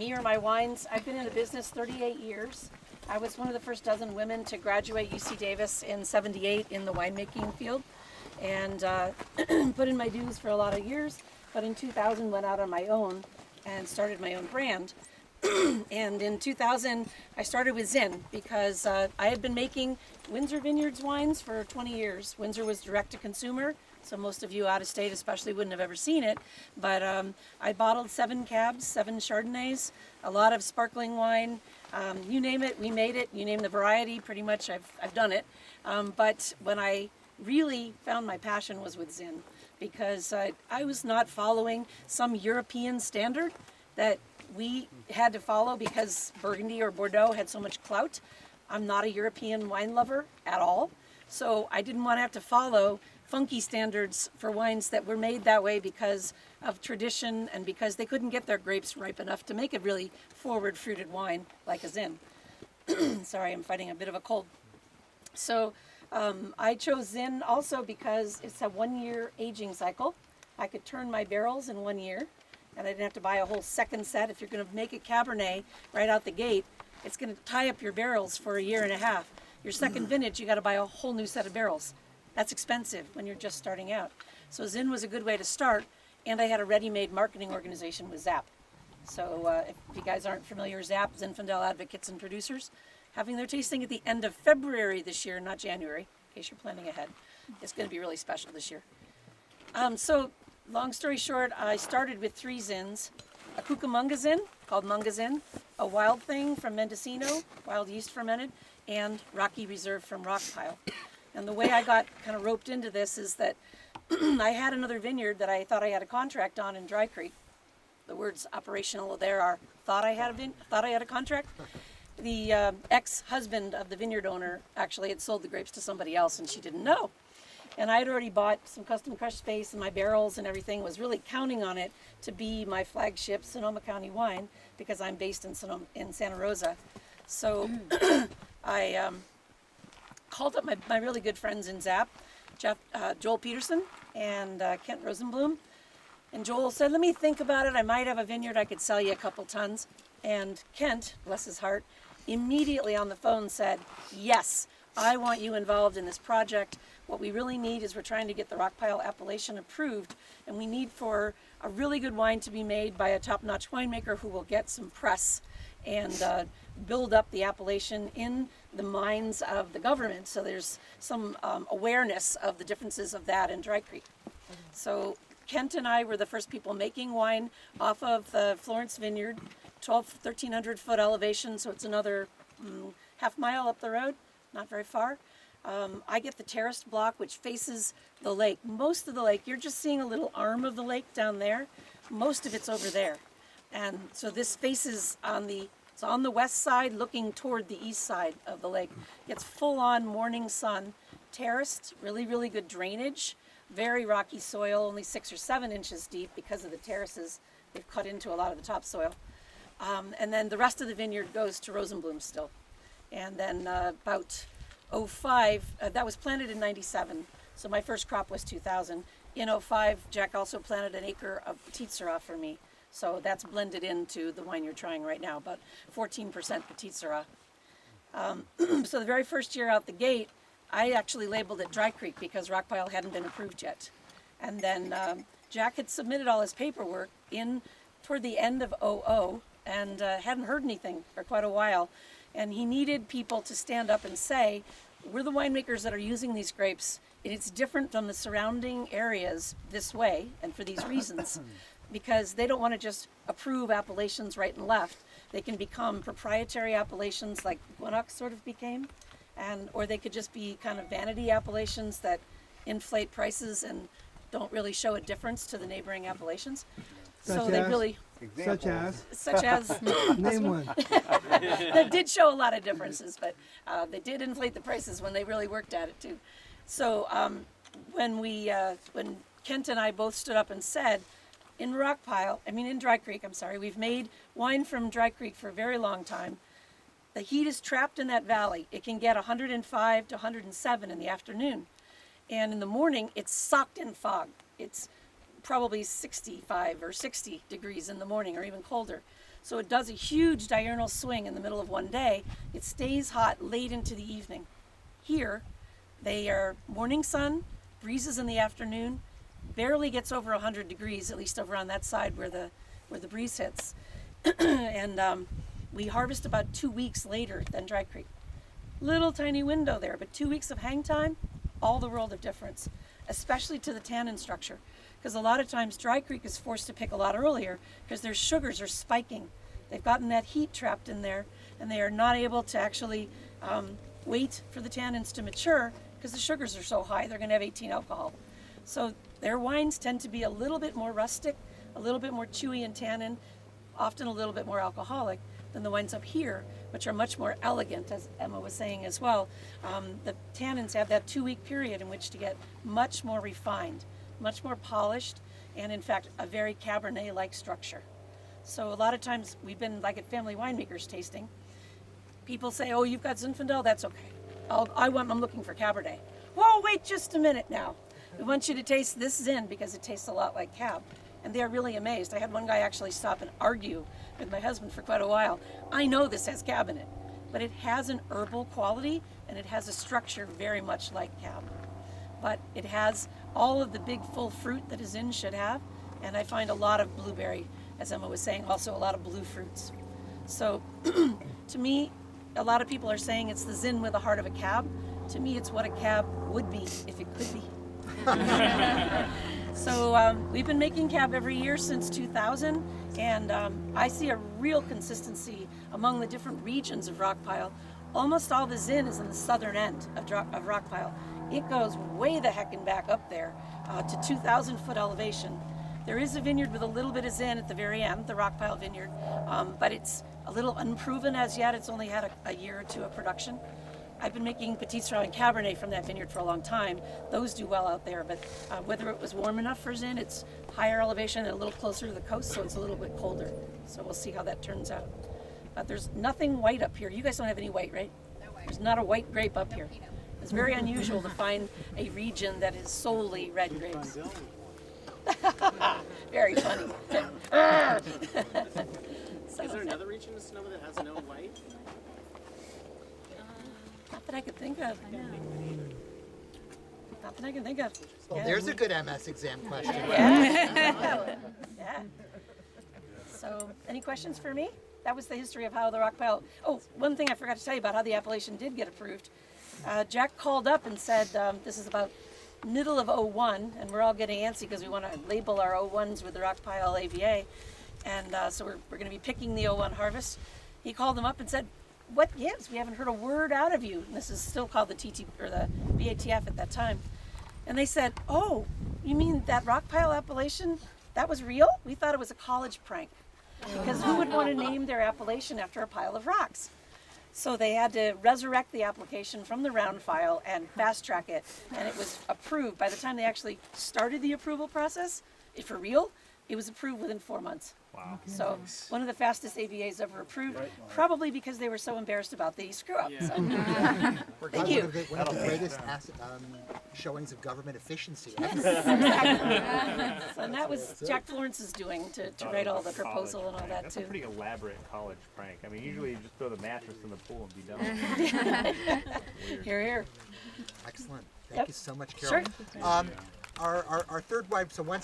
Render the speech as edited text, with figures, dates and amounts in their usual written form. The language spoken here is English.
me or my wines. I've been in the business 38 years. I was one of the first dozen women to graduate UC Davis in '78 in the winemaking field, and put in my dues for a lot of years. But in 2000 went out on my own and started my own brand. And in 2000 I started with Zinn because I had been making Windsor Vineyards wines for 20 years. Windsor was direct to consumer, so most of you out of state especially wouldn't have ever seen it. But I bottled 7 cabs, 7 Chardonnays, a lot of sparkling wine. You name it, we made it. You name the variety, pretty much I've done it. But when I really found my passion was with Zinn, because I was not following some European standard that we had to follow because Burgundy or Bordeaux had so much clout. I'm not a European wine lover at all, so I didn't want to have to follow funky standards for wines that were made that way because of tradition and because they couldn't get their grapes ripe enough to make a really forward fruited wine like a Zinn. Sorry, I'm fighting a bit of a cold. So I chose Zinn also because it's a 1-year aging cycle. I could turn my barrels in 1 year, and I didn't have to buy a whole second set. If you're going to make a Cabernet right out the gate, it's going to tie up your barrels for 1.5 years. Your second vintage, you got to buy a whole new set of barrels. That's expensive when you're just starting out. So Zinn was a good way to start, and I had a ready-made marketing organization with ZAP. So if you guys aren't familiar, ZAP, Zinfandel Advocates and Producers, having their tasting at the end of February this year, not January, in case you're planning ahead. It's going to be really special this year. So long story short, I started with 3 Zinns: a Cucamonga Zinn called Munga Zinn, a Wild Thing from Mendocino, wild yeast fermented, and Rocky Reserve from Rockpile. And the way I got kind of roped into this is that I had another vineyard that I thought I had a contract on in Dry Creek. The words operational there are thought I had a contract. The ex-husband of the vineyard owner actually had sold the grapes to somebody else, and she didn't know. And I had already bought some custom crush space and my barrels and everything, was really counting on it to be my flagship Sonoma County wine because I'm based in Santa Rosa. So I called up my really good friends in ZAP, Joel Peterson and Kent Rosenblum. And Joel said, let me think about it. I might have a vineyard I could sell you a couple tons. And Kent, bless his heart, immediately on the phone said, yes, I want you involved in this project. What we really need is we're trying to get the Rockpile appellation approved, and we need for a really good wine to be made by a top-notch winemaker who will get some press and build up the appellation in the minds of the government, so there's some awareness of the differences of that in Dry Creek. So Kent and I were the first people making wine off of the Florence Vineyard, 1,300 foot elevation, so it's another half mile up the road, not very far. I get the terraced block, which faces the lake. Most of the lake, you're just seeing a little arm of the lake down there. Most of it's over there. And so this faces it's on the west side looking toward the east side of the lake. Gets full on morning sun, terraced, really, really good drainage, very rocky soil, only 6 or 7 inches deep because of the terraces. They've cut into a lot of the topsoil. And then the rest of the vineyard goes to Rosenblum still. And then about 05, that was planted in 97, so my first crop was 2000. In 05, Jack also planted an acre of Petit Syrah for me, so that's blended into the wine you're trying right now, about 14% Petit Syrah. So the very first year out the gate, I actually labeled it Dry Creek because Rockpile hadn't been approved yet. And then Jack had submitted all his paperwork in toward the end of 00 and hadn't heard anything for quite a while. And he needed people to stand up and say, we're the winemakers that are using these grapes, and it's different from the surrounding areas this way, and for these reasons, because they don't want to just approve appellations right and left. They can become proprietary appellations like Gwinnett sort of became, or they could just be kind of vanity appellations that inflate prices and don't really show a difference to the neighboring appellations. So they really... Such as name one. That did show a lot of differences, but they did inflate the prices when they really worked at it too. So when Kent and I both stood up and said, in Dry Creek, we've made wine from Dry Creek for a very long time. The heat is trapped in that valley. It can get 105 to 107 in the afternoon, and in the morning it's socked in fog. It's probably 65 or 60 degrees in the morning, or even colder. So it does a huge diurnal swing in the middle of one day. It stays hot late into the evening. Here, they are morning sun, breezes in the afternoon, barely gets over 100 degrees, at least over on that side where the breeze hits. And we harvest about 2 weeks later than Dry Creek. Little tiny window there, but 2 weeks of hang time, all the world of difference, especially to the tannin structure. Because a lot of times Dry Creek is forced to pick a lot earlier because their sugars are spiking. They've gotten that heat trapped in there, and they are not able to actually wait for the tannins to mature because the sugars are so high. They're going to have 18 alcohol. So their wines tend to be a little bit more rustic, a little bit more chewy in tannin, often a little bit more alcoholic than the wines up here, which are much more elegant, as Emma was saying as well. The tannins have that 2 week period in which to get much more refined, much more polished, and in fact, a very Cabernet-like structure. So a lot of times we've been like at family winemakers tasting. People say, oh, you've got Zinfandel, that's okay. I'm looking for Cabernet. Whoa, wait just a minute now. We want you to taste this Zin because it tastes a lot like Cab. And they're really amazed. I had one guy actually stop and argue with my husband for quite a while. I know this has Cab in it, but it has an herbal quality and it has a structure very much like Cab. But it has all of the big full fruit that a Zin should have. And I find a lot of blueberry, as Emma was saying, also a lot of blue fruits. So to me, a lot of people are saying it's the Zin with the heart of a Cab. To me, it's what a Cab would be if it could be. So we've been making Cab every year since 2000, and I see a real consistency among the different regions of Rockpile. Almost all the Zin is in the southern end of Rockpile. It goes way the heckin' back up there to 2,000 foot elevation. There is a vineyard with a little bit of Zin at the very end, the Rockpile vineyard, but it's a little unproven as yet. It's only had a year or two of production. I've been making Petit Syrah and Cabernet from that vineyard for a long time. Those do well out there, but whether it was warm enough for Zin, it's higher elevation and a little closer to the coast, so it's a little bit colder. So we'll see how that turns out. But there's nothing white up here. You guys don't have any white, right? No white. There's not a white grape up here. It's very unusual to find a region that is solely red grapes. Very funny. Is there another region in Sonoma that has no white? Not that I could think of. Not that I can think of. Well, Yeah. there's a good MS exam question. Yeah. Yeah. So, any questions for me? That was the history of how the Rockpile. Oh, one thing I forgot to tell you about how the appellation did get approved. Jack called up and said, this is about middle of 01, and we're all getting antsy because we want to label our 01s with the Rockpile AVA. And so we're going to be picking the 01 harvest. He called them up and said, what gives? We haven't heard a word out of you. And this is still called the TT or the BATF at that time. And they said, oh, you mean that Rockpile appellation? That was real? We thought it was a college prank. Because who would want to name their appellation after a pile of rocks? So they had to resurrect the application from the round file and fast track it. And it was approved. By the time they actually started the approval process, for real, it was approved within 4 months. Wow. So one of the fastest AVAs ever approved, probably because they were so embarrassed about the screw up. Yeah. So. Thank you. One of the greatest showings of government efficiency ever. So and that was Jack Florence's doing to write all the proposal and all that That's too. a pretty elaborate college prank. I mean, usually you just throw the mattress in the pool and be done. Weird. Here, here. Excellent. Thank Yep. you so much, Carol. Sure. Our third wife, so once